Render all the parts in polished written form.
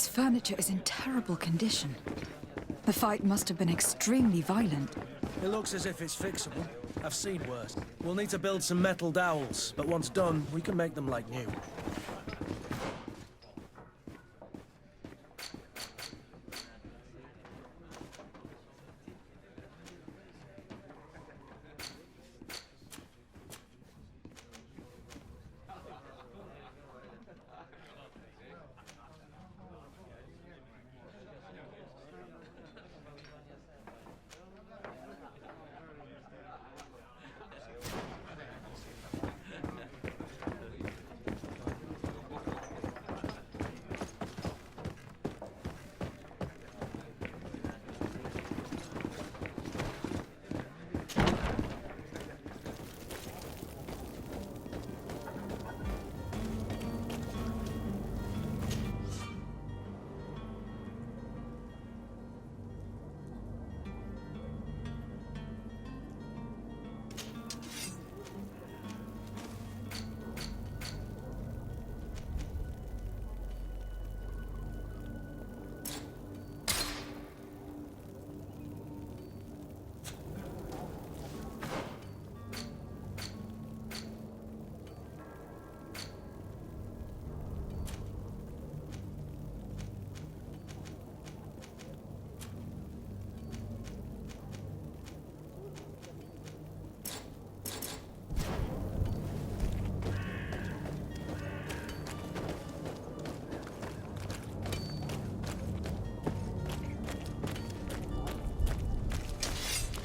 This furniture is in terrible condition. The fight must have been extremely violent. It looks as if it's fixable. I've seen worse. We'll need to build some metal dowels, but once done, we can make them like new.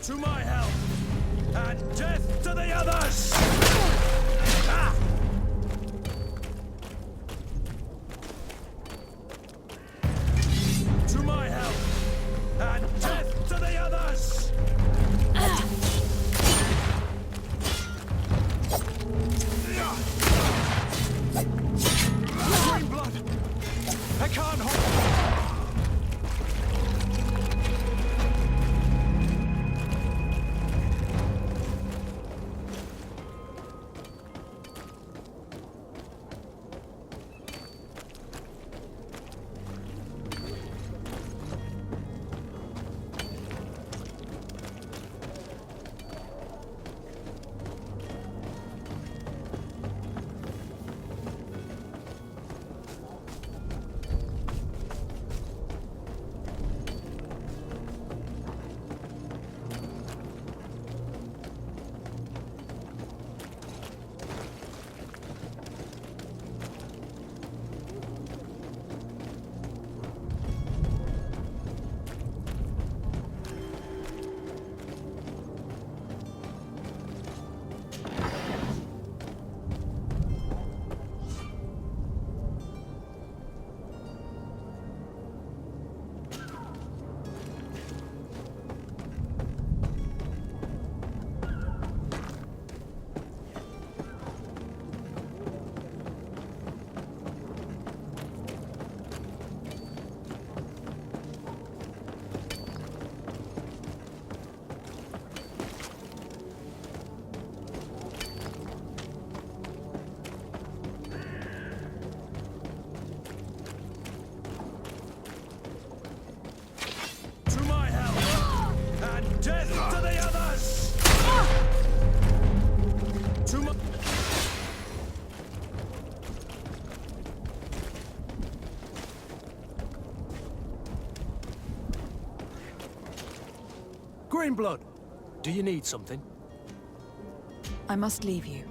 To my help, and death to the others! Ah! To my help, and death to the others! Green blood! I can't hold. Death to the others! To my... Greenblood, do you need something? I must leave you.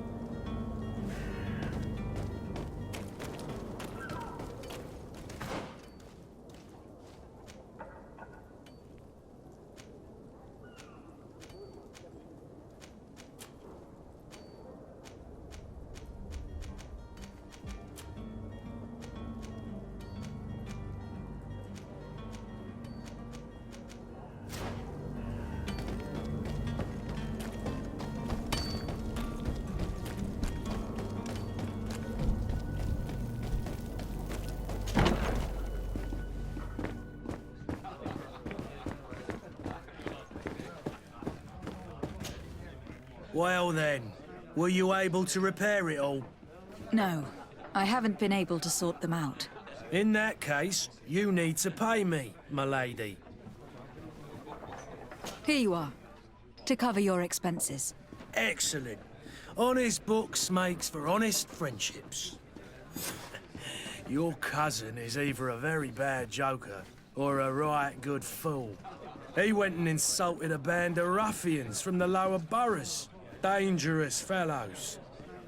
Well then, were you able to repair it all? No, I haven't been able to sort them out. In that case, you need to pay me, my lady. Here you are, to cover your expenses. Excellent. Honest books makes for honest friendships. Your cousin is either a very bad joker or a right good fool. He went and insulted a band of ruffians from the lower boroughs. Dangerous fellows.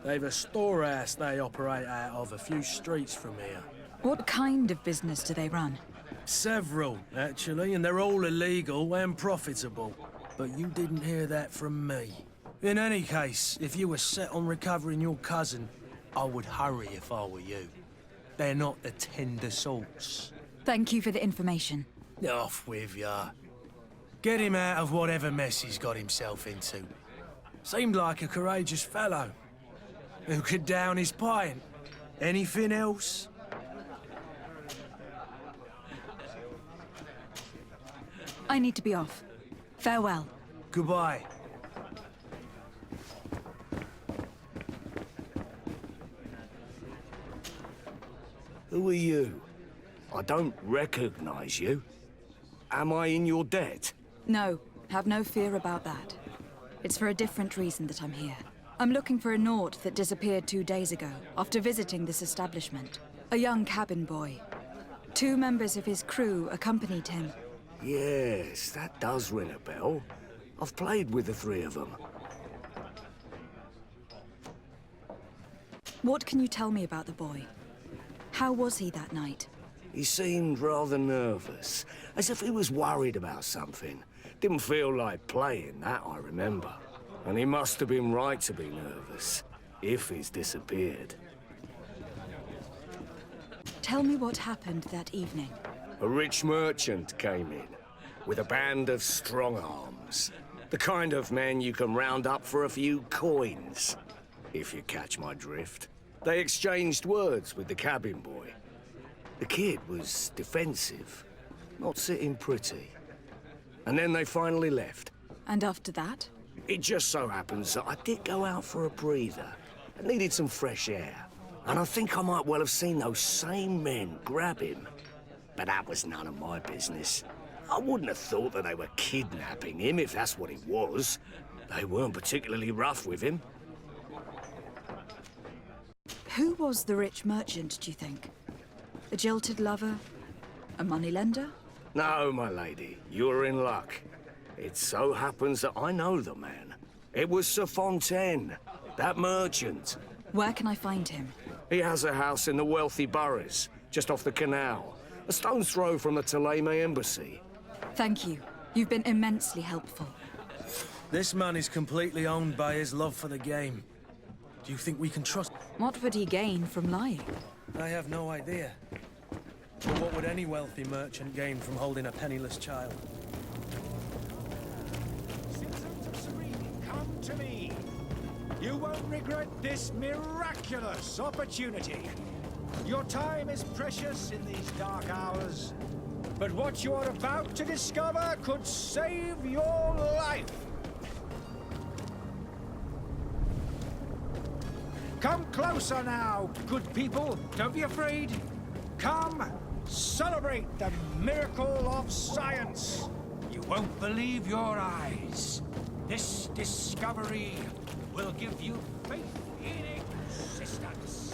They've a storehouse they operate out of a few streets from here. What kind of business do they run? Several, actually, and they're all illegal and profitable. But you didn't hear that from me. In any case, if you were set on recovering your cousin, I would hurry if I were you. They're not the tender sorts. Thank you for the information. Off with ya. Get him out of whatever mess he's got himself into. Seemed like a courageous fellow. Who could down his pint? Anything else? I need to be off. Farewell. Goodbye. Who are you? I don't recognize you. Am I in your debt? No, have no fear about that. It's for a different reason that I'm here. I'm looking for a Naut that disappeared 2 days ago, after visiting this establishment. A young cabin boy. 2 members of his crew accompanied him. Yes, that does ring a bell. I've played with the 3 of them. What can you tell me about the boy? How was he that night? He seemed rather nervous, as if he was worried about something. Didn't feel like playing, that I remember. And he must have been right to be nervous, if he's disappeared. Tell me what happened that evening. A rich merchant came in, with a band of strong arms. The kind of men you can round up for a few coins, if you catch my drift. They exchanged words with the cabin boy. The kid was defensive, not sitting pretty. And then they finally left. And after that? It just so happens that I did go out for a breather. I needed some fresh air. And I think I might well have seen those same men grab him. But that was none of my business. I wouldn't have thought that they were kidnapping him, if that's what it was. They weren't particularly rough with him. Who was the rich merchant, do you think? A jilted lover? A moneylender? No, my lady, you're in luck. It so happens that I know the man. It was Sir Fontaine, that merchant. Where can I find him? He has a house in the wealthy boroughs, just off the canal. A stone's throw from the Theleme embassy. Thank you. You've been immensely helpful. This man is completely owned by his love for the game. Do you think we can trust? What would he gain from lying? I have no idea. But what would any wealthy merchant gain from holding a penniless child? Citizens of Serene, come to me. You won't regret this miraculous opportunity. Your time is precious in these dark hours, but what you are about to discover could save your life. Come closer now, good people. Don't be afraid. Come, celebrate the miracle of science. You won't believe your eyes. This discovery will give you faith in existence.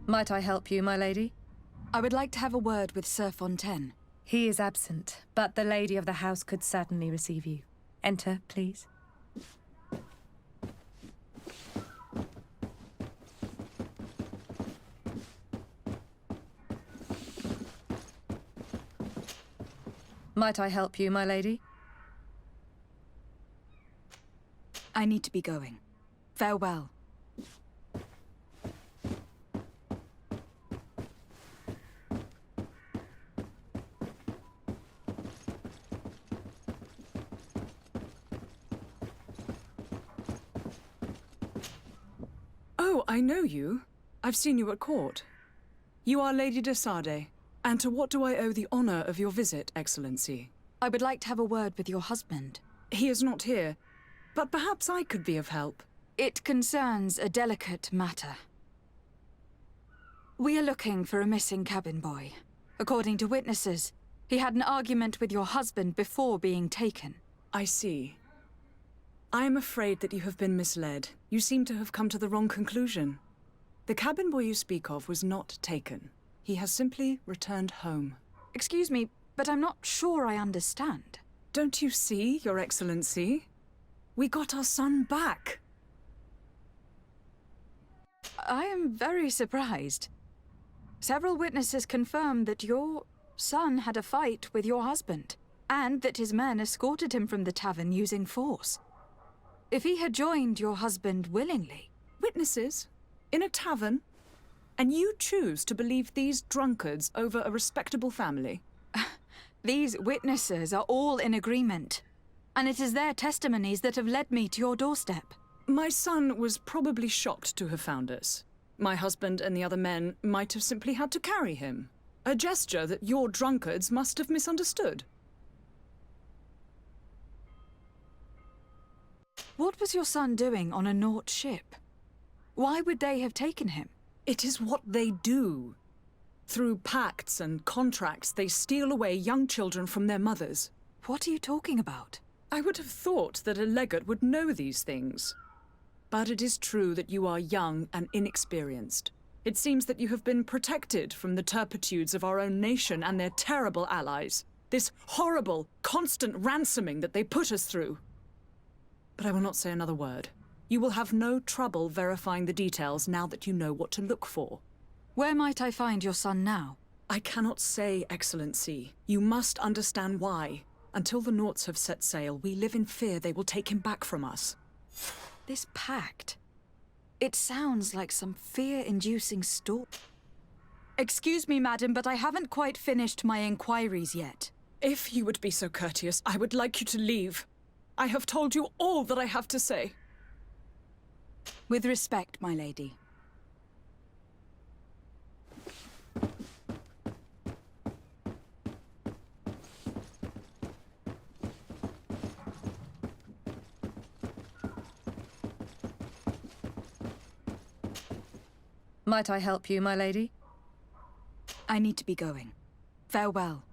Might I help you, my lady? I would like to have a word with Sir Fontaine. He is absent, but the lady of the house could certainly receive you. Enter, please. Might I help you, my lady? I need to be going. Farewell. Oh, I know you. I've seen you at court. You are Lady de Sade. And to what do I owe the honor of your visit, Excellency? I would like to have a word with your husband. He is not here, but perhaps I could be of help. It concerns a delicate matter. We are looking for a missing cabin boy. According to witnesses, he had an argument with your husband before being taken. I see. I am afraid that you have been misled. You seem to have come to the wrong conclusion. The cabin boy you speak of was not taken. He has simply returned home. Excuse me, but I'm not sure I understand. Don't you see, Your Excellency? We got our son back. I am very surprised. Several witnesses confirmed that your son had a fight with your husband, and that his men escorted him from the tavern using force. If he had joined your husband willingly... Witnesses? In a tavern? And you choose to believe these drunkards over a respectable family? These witnesses are all in agreement, and it is their testimonies that have led me to your doorstep. My son was probably shocked to have found us. My husband and the other men might have simply had to carry him. A gesture that your drunkards must have misunderstood. What was your son doing on a Naut ship? Why would they have taken him? It is what they do. Through pacts and contracts, they steal away young children from their mothers. What are you talking about? I would have thought that a legate would know these things. But it is true that you are young and inexperienced. It seems that you have been protected from the turpitudes of our own nation and their terrible allies. This horrible, constant ransoming that they put us through. But I will not say another word. You will have no trouble verifying the details now that you know what to look for. Where might I find your son now? I cannot say, Excellency. You must understand why. Until the Nauts have set sail, we live in fear they will take him back from us. This pact... It sounds like some fear-inducing story. Excuse me, madam, but I haven't quite finished my inquiries yet. If you would be so courteous, I would like you to leave. I have told you all that I have to say. With respect, my lady. Might I help you, my lady? I need to be going. Farewell.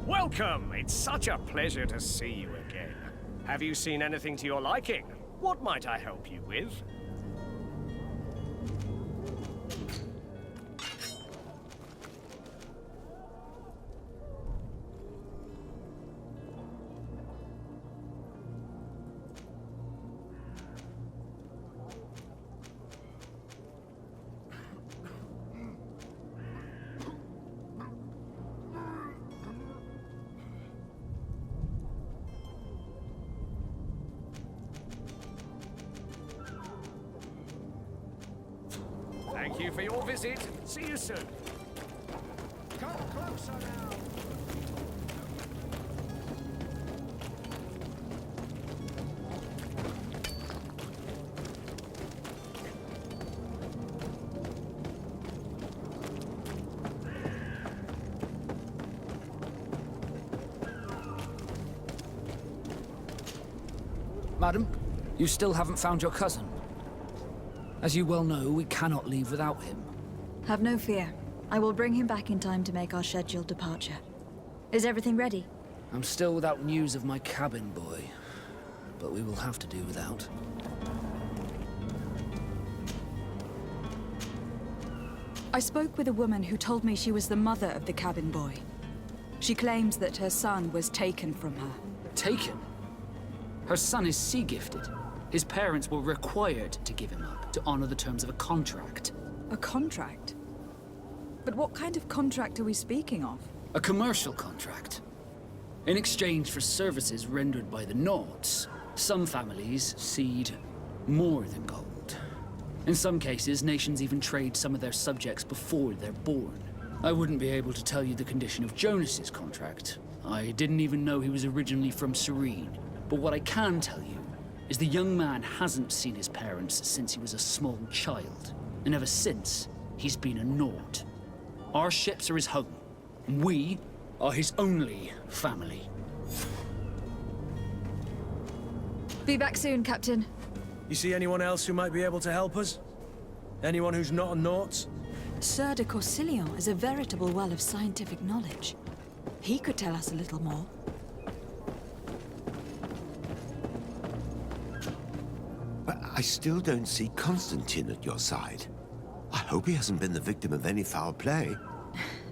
Welcome! It's such a pleasure to see you again. Have you seen anything to your liking? What might I help you with? Thank you for your visit. See you soon. Come closer now. Madam, you still haven't found your cousin. As you well know, we cannot leave without him. Have no fear. I will bring him back in time to make our scheduled departure. Is everything ready? I'm still without news of my cabin boy, but we will have to do without. I spoke with a woman who told me she was the mother of the cabin boy. She claims that her son was taken from her. Taken? Her son is sea-gifted. His parents were required to give him up to honor the terms of a contract. A contract? But what kind of contract are we speaking of? A commercial contract. In exchange for services rendered by the Nauts, some families cede more than gold. In some cases, nations even trade some of their subjects before they're born. I wouldn't be able to tell you the condition of Jonas's contract. I didn't even know he was originally from Serene. But what I can tell you is the young man hasn't seen his parents since he was a small child. And ever since, he's been a Naut. Our ships are his home. And we are his only family. Be back soon, Captain. You see anyone else who might be able to help us? Anyone who's not a Naut? Sir de Corsilion is a veritable well of scientific knowledge. He could tell us a little more. But I still don't see Constantine at your side. I hope he hasn't been the victim of any foul play.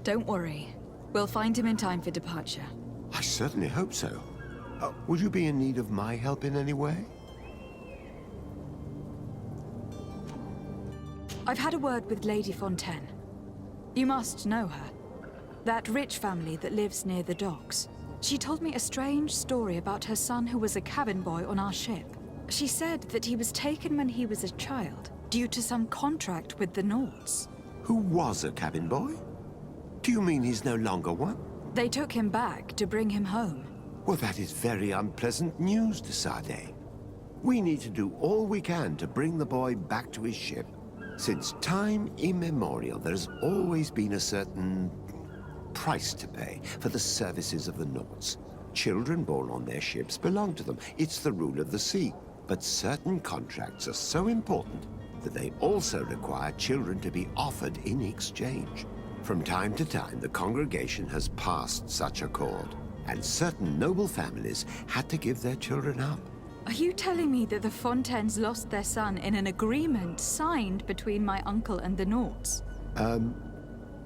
Don't worry. We'll find him in time for departure. I certainly hope so. Would you be in need of my help in any way? I've had a word with Lady Fontaine. You must know her. That rich family that lives near the docks. She told me a strange story about her son who was a cabin boy on our ship. She said that he was taken when he was a child, due to some contract with the Nauts. Who was a cabin boy? Do you mean he's no longer one? They took him back to bring him home. Well, that is very unpleasant news, de Sade. We need to do all we can to bring the boy back to his ship. Since time immemorial, there has always been a certain price to pay for the services of the Nauts. Children born on their ships belong to them. It's the rule of the sea. But certain contracts are so important that they also require children to be offered in exchange. From time to time, the congregation has passed such accord, and certain noble families had to give their children up. Are you telling me that the Fontaines lost their son in an agreement signed between my uncle and the Nauts?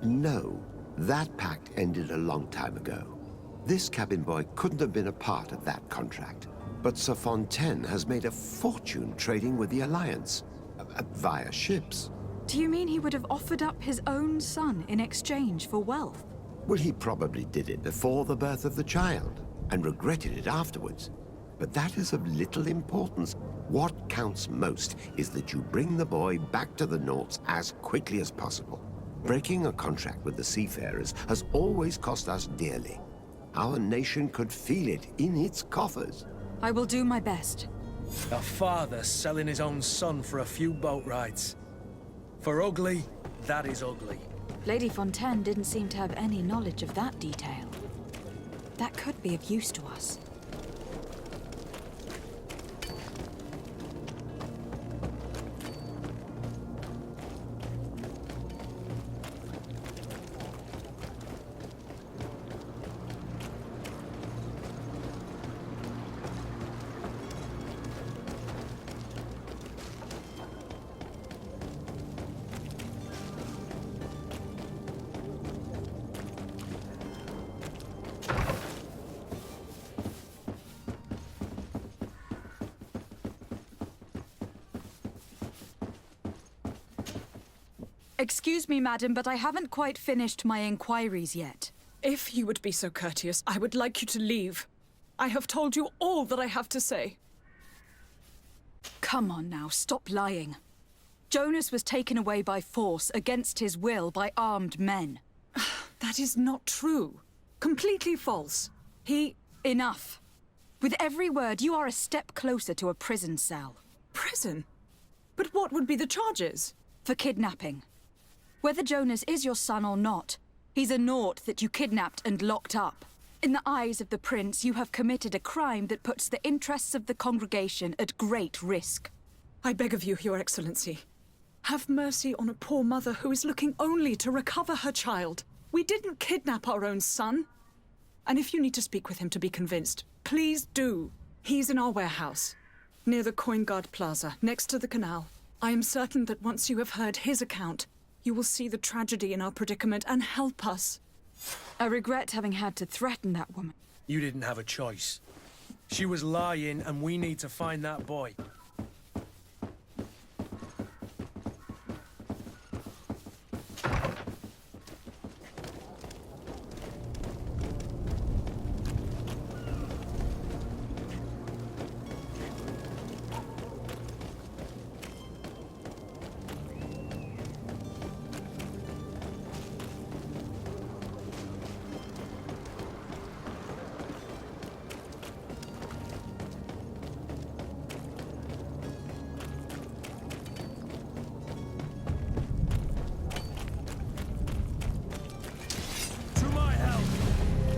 No. That pact ended a long time ago. This cabin boy couldn't have been a part of that contract. But Sir Fontaine has made a fortune trading with the Alliance, via ships. Do you mean he would have offered up his own son in exchange for wealth? Well, he probably did it before the birth of the child, and regretted it afterwards. But that is of little importance. What counts most is that you bring the boy back to the Nauts as quickly as possible. Breaking a contract with the seafarers has always cost us dearly. Our nation could feel it in its coffers. I will do my best. A father selling his own son for a few boat rides. For ugly, that is ugly. Lady Fontaine didn't seem to have any knowledge of that detail. That could be of use to us. Excuse me, madam, but I haven't quite finished my inquiries yet. If you would be so courteous, I would like you to leave. I have told you all that I have to say. Come on now, stop lying. Jonas was taken away by force, against his will, by armed men. That is not true. Completely false. He... Enough. With every word, you are a step closer to a prison cell. Prison? But what would be the charges? For kidnapping. Whether Jonas is your son or not, he's a naught that you kidnapped and locked up. In the eyes of the prince, you have committed a crime that puts the interests of the congregation at great risk. I beg of you, Your Excellency. Have mercy on a poor mother who is looking only to recover her child. We didn't kidnap our own son. And if you need to speak with him to be convinced, please do. He's in our warehouse, near the Coin Guard Plaza, next to the canal. I am certain that once you have heard his account, you will see the tragedy in our predicament and help us. I regret having had to threaten that woman. You didn't have a choice. She was lying, and we need to find that boy.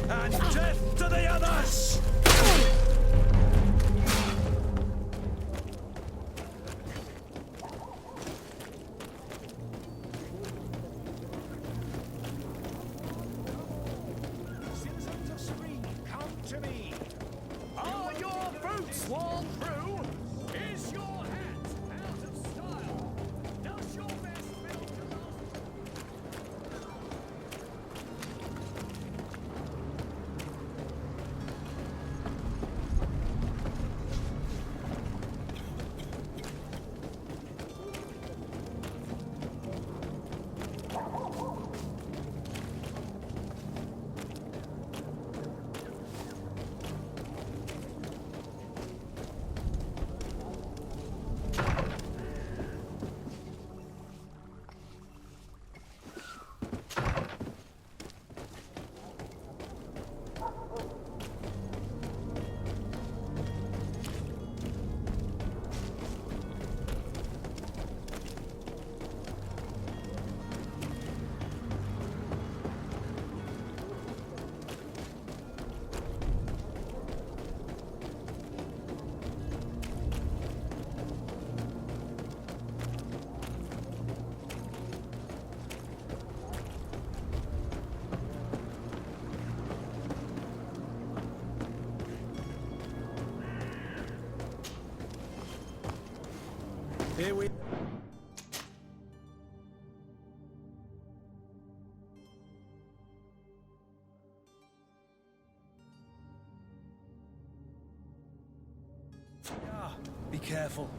And death to the others! Citizens of Spring, come to me. Are your boots worn through? Is your hat out of style? Does your vest fail to last? Here we... Be careful.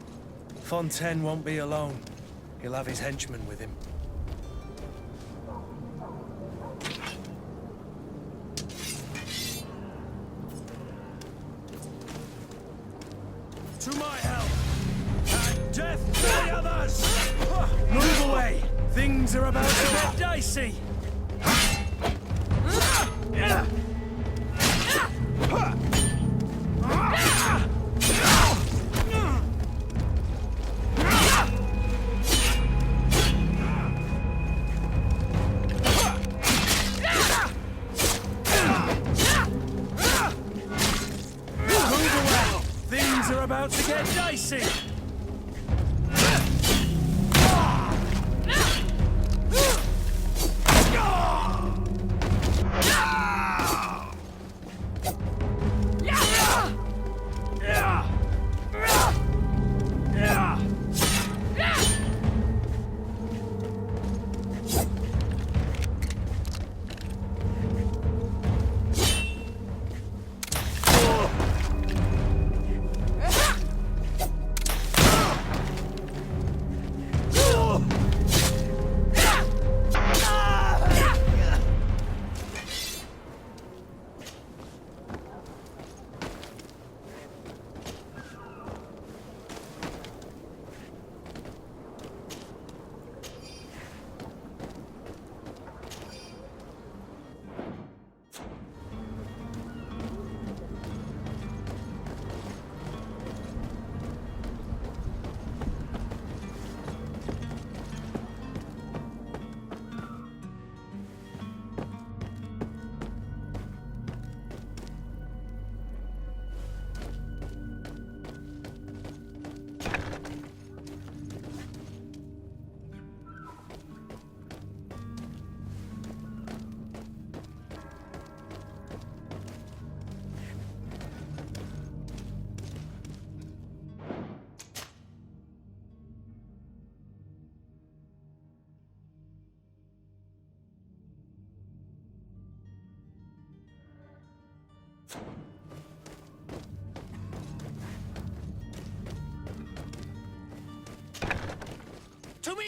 Fontaine won't be alone. He'll have his henchmen with him. To my help! And death to the others! Move away! Things are about to get dicey! About to get dicey!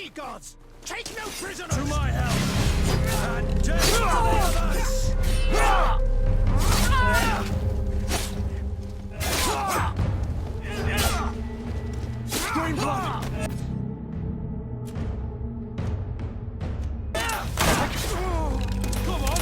me, gods! Take no prisoners! To my help! And death to the others! Green blood! Come on!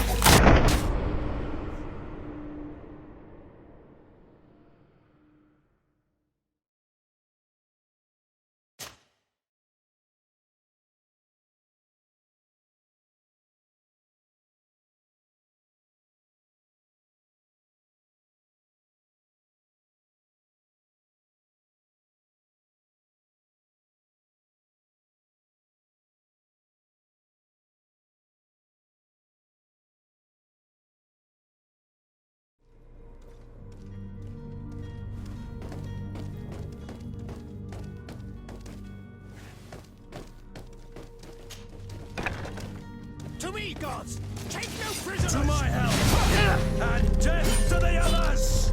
To me, gods! Take no prisoners! To my help! And death to the others!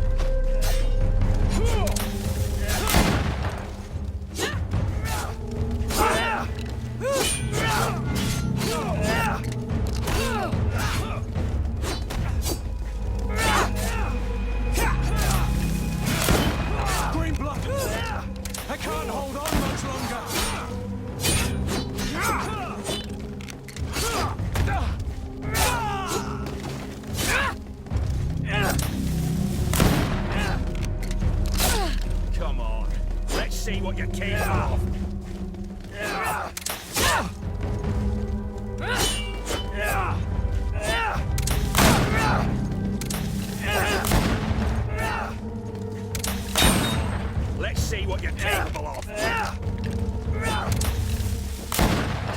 Green blood! I can't hold on much longer! Come on. Let's see what you're capable of. Let's see what you're capable of.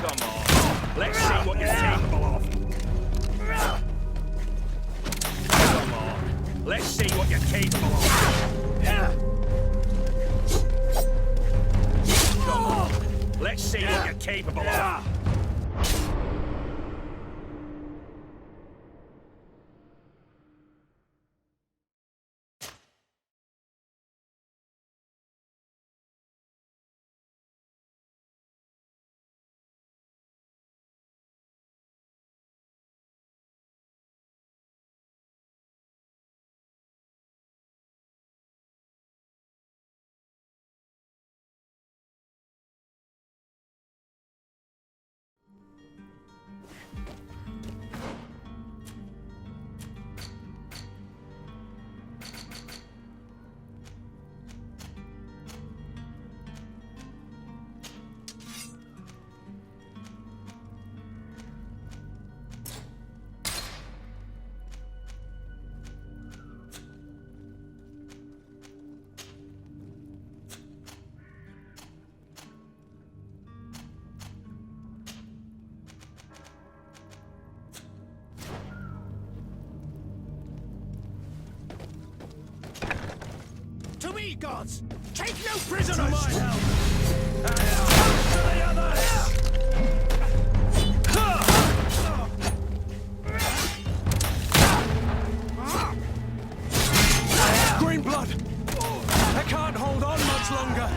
Come on. Let's see what you're capable of. Come on. Let's see what you're capable of. Come on. Let's see what you're capable of. To me, gods! Take no prisoners! To my help! And death to the others! Green blood! I can't hold on much longer!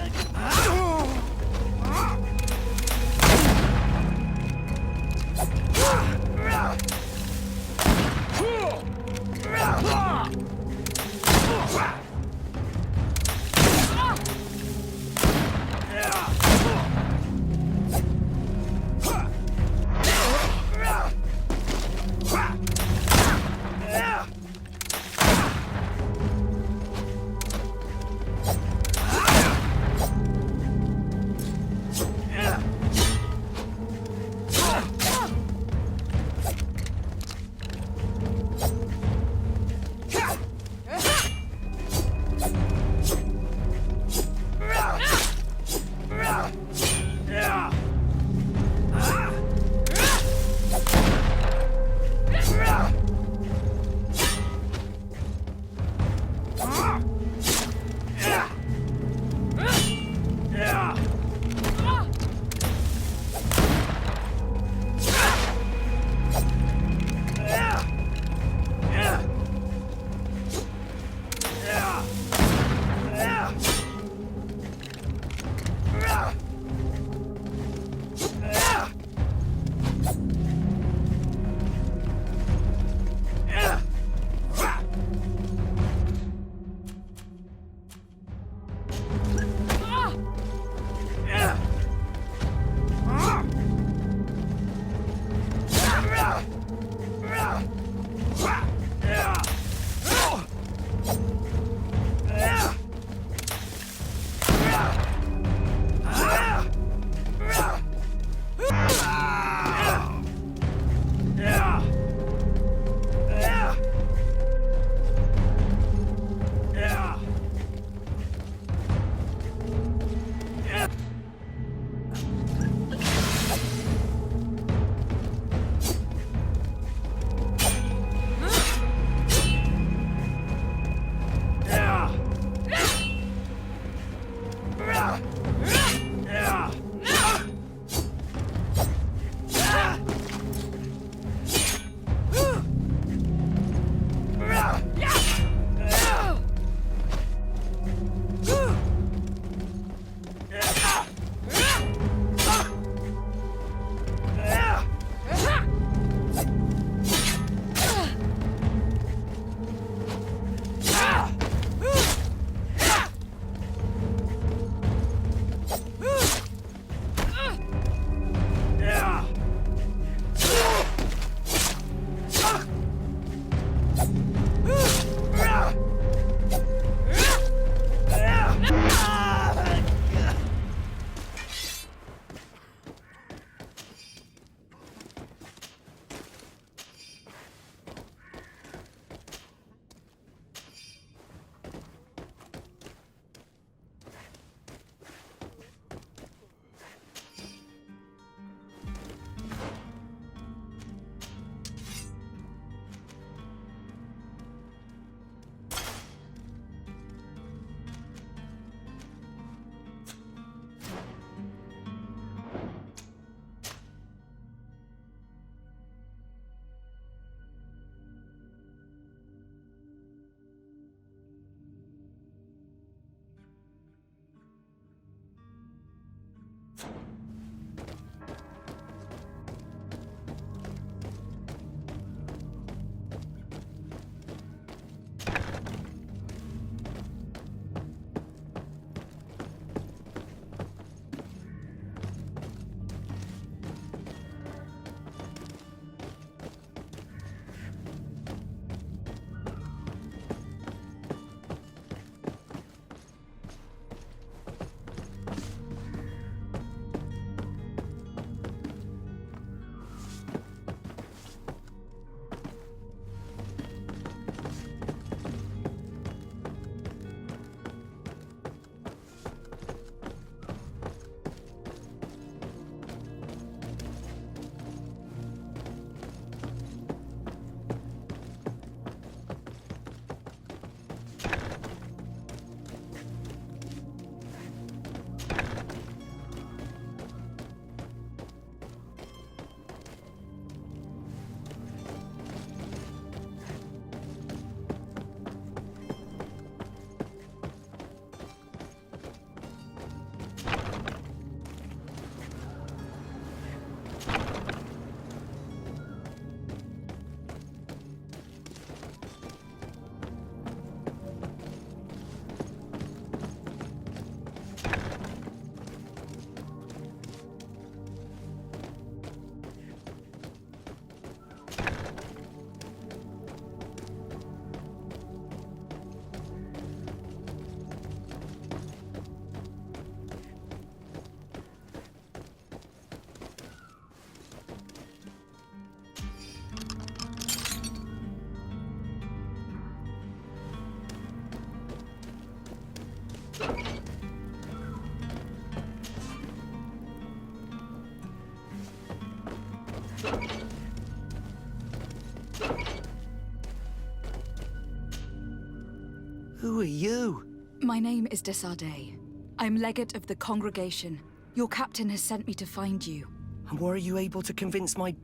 Who are you? My name is Desade. I'm legate of the congregation. Your captain has sent me to find you. And were you able to convince my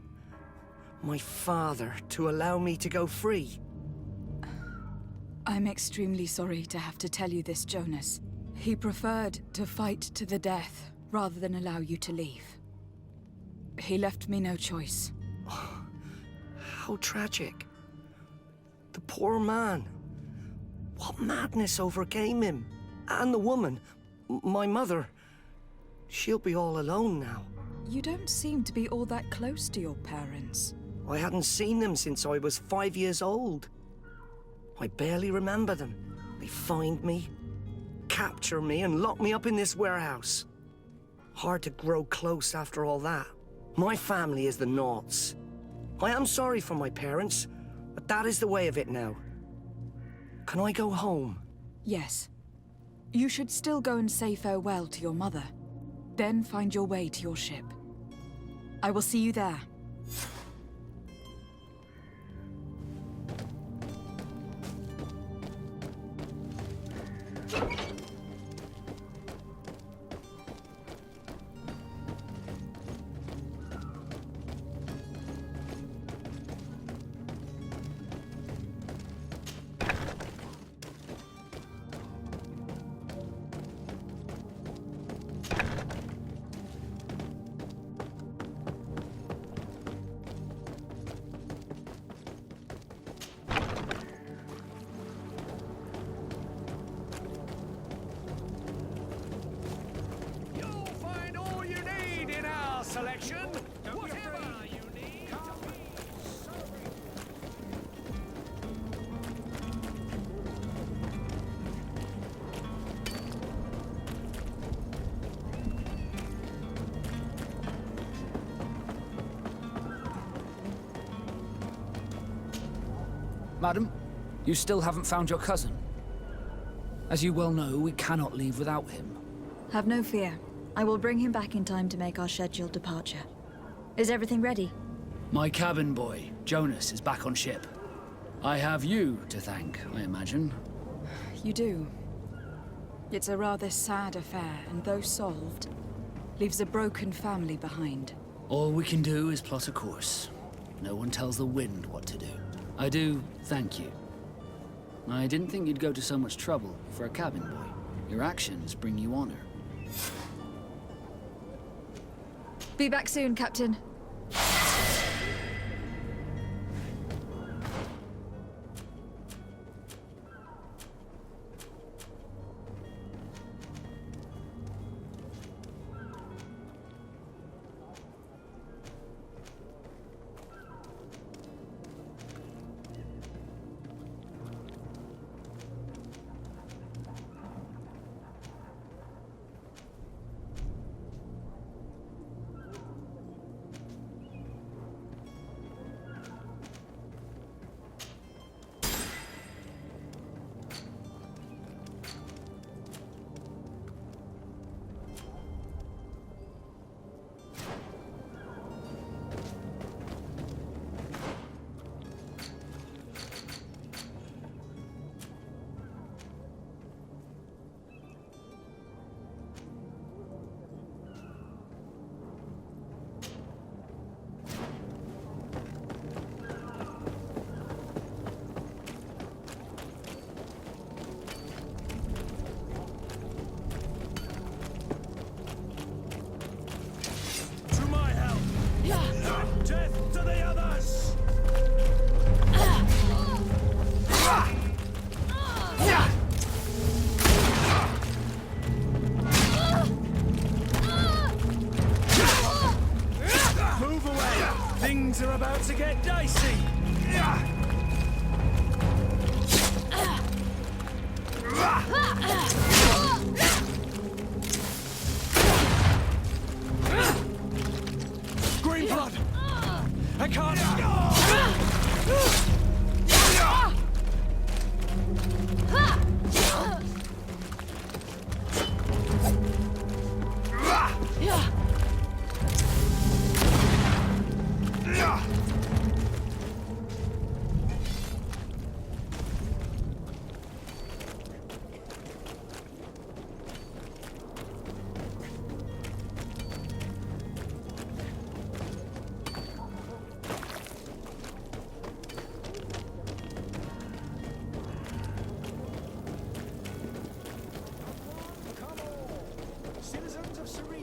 father to allow me to go free? I'm extremely sorry to have to tell you this, Jonas. He preferred to fight to the death rather than allow you to leave. He left me no choice. How tragic. The poor man. What madness overcame him? And the woman, my mother. She'll be all alone now. You don't seem to be all that close to your parents. I hadn't seen them since I was 5 years old. I barely remember them. They find me, capture me, and lock me up in this warehouse. Hard to grow close after all that. My family is the Naughts. I am sorry for my parents, but that is the way of it now. Can I go home? Yes. You should still go and say farewell to your mother. Then find your way to your ship. I will see you there. You'll find all you need in our selection. Whatever you need. Madam, you still haven't found your cousin. As you well know, we cannot leave without him. Have no fear. I will bring him back in time to make our scheduled departure. Is everything ready? My cabin boy, Jonas, is back on ship. I have you to thank, I imagine. You do. It's a rather sad affair, and though solved, leaves a broken family behind. All we can do is plot a course. No one tells the wind what to do. I do thank you. I didn't think you'd go to so much trouble for a cabin boy. Your actions bring you honor. Be back soon, Captain. Death to the others! Move away! Things are about to get dicey! Green blood! I can't...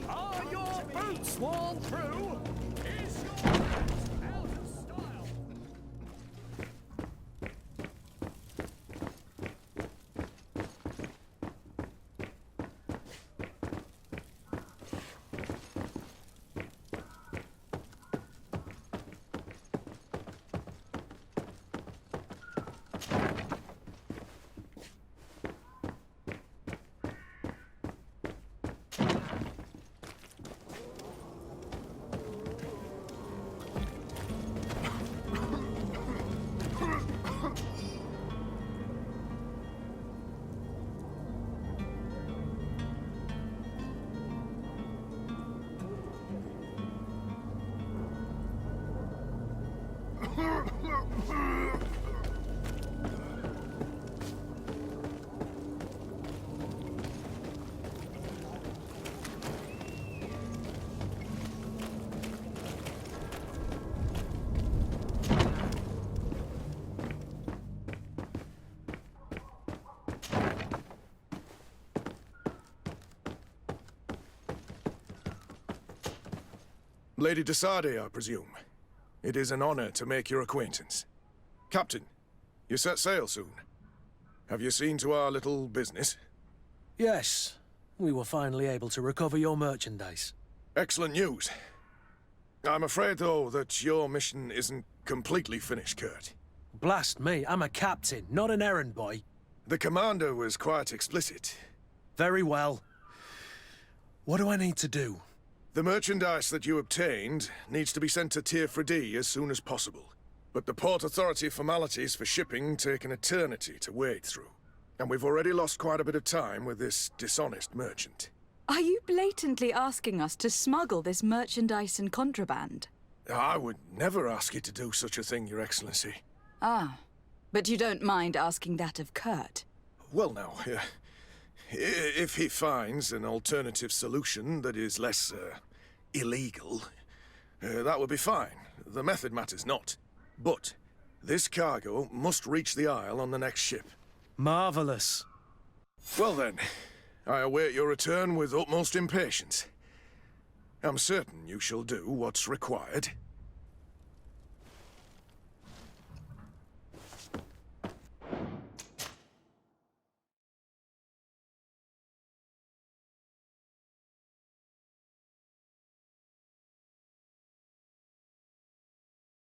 Are your boots worn through? Is your hat out of style? Lady de Sardet, I presume. It is an honor to make your acquaintance. Captain, you set sail soon. Have you seen to our little business? Yes, we were finally able to recover your merchandise. Excellent news. I'm afraid, though, that your mission isn't completely finished, Kurt. Blast me, I'm a captain, not an errand boy. The commander was quite explicit. Very well. What do I need to do? The merchandise that you obtained needs to be sent to Tier D as soon as possible. But the Port Authority formalities for shipping take an eternity to wade through. And we've already lost quite a bit of time with this dishonest merchant. Are you blatantly asking us to smuggle this merchandise and contraband? I would never ask you to do such a thing, Your Excellency. Ah, but you don't mind asking that of Kurt? Well, now, if he finds an alternative solution that is less, illegal, that would be fine. The method matters not. But this cargo must reach the Isle on the next ship. Marvelous. Well then, I await your return with utmost impatience. I'm certain you shall do what's required.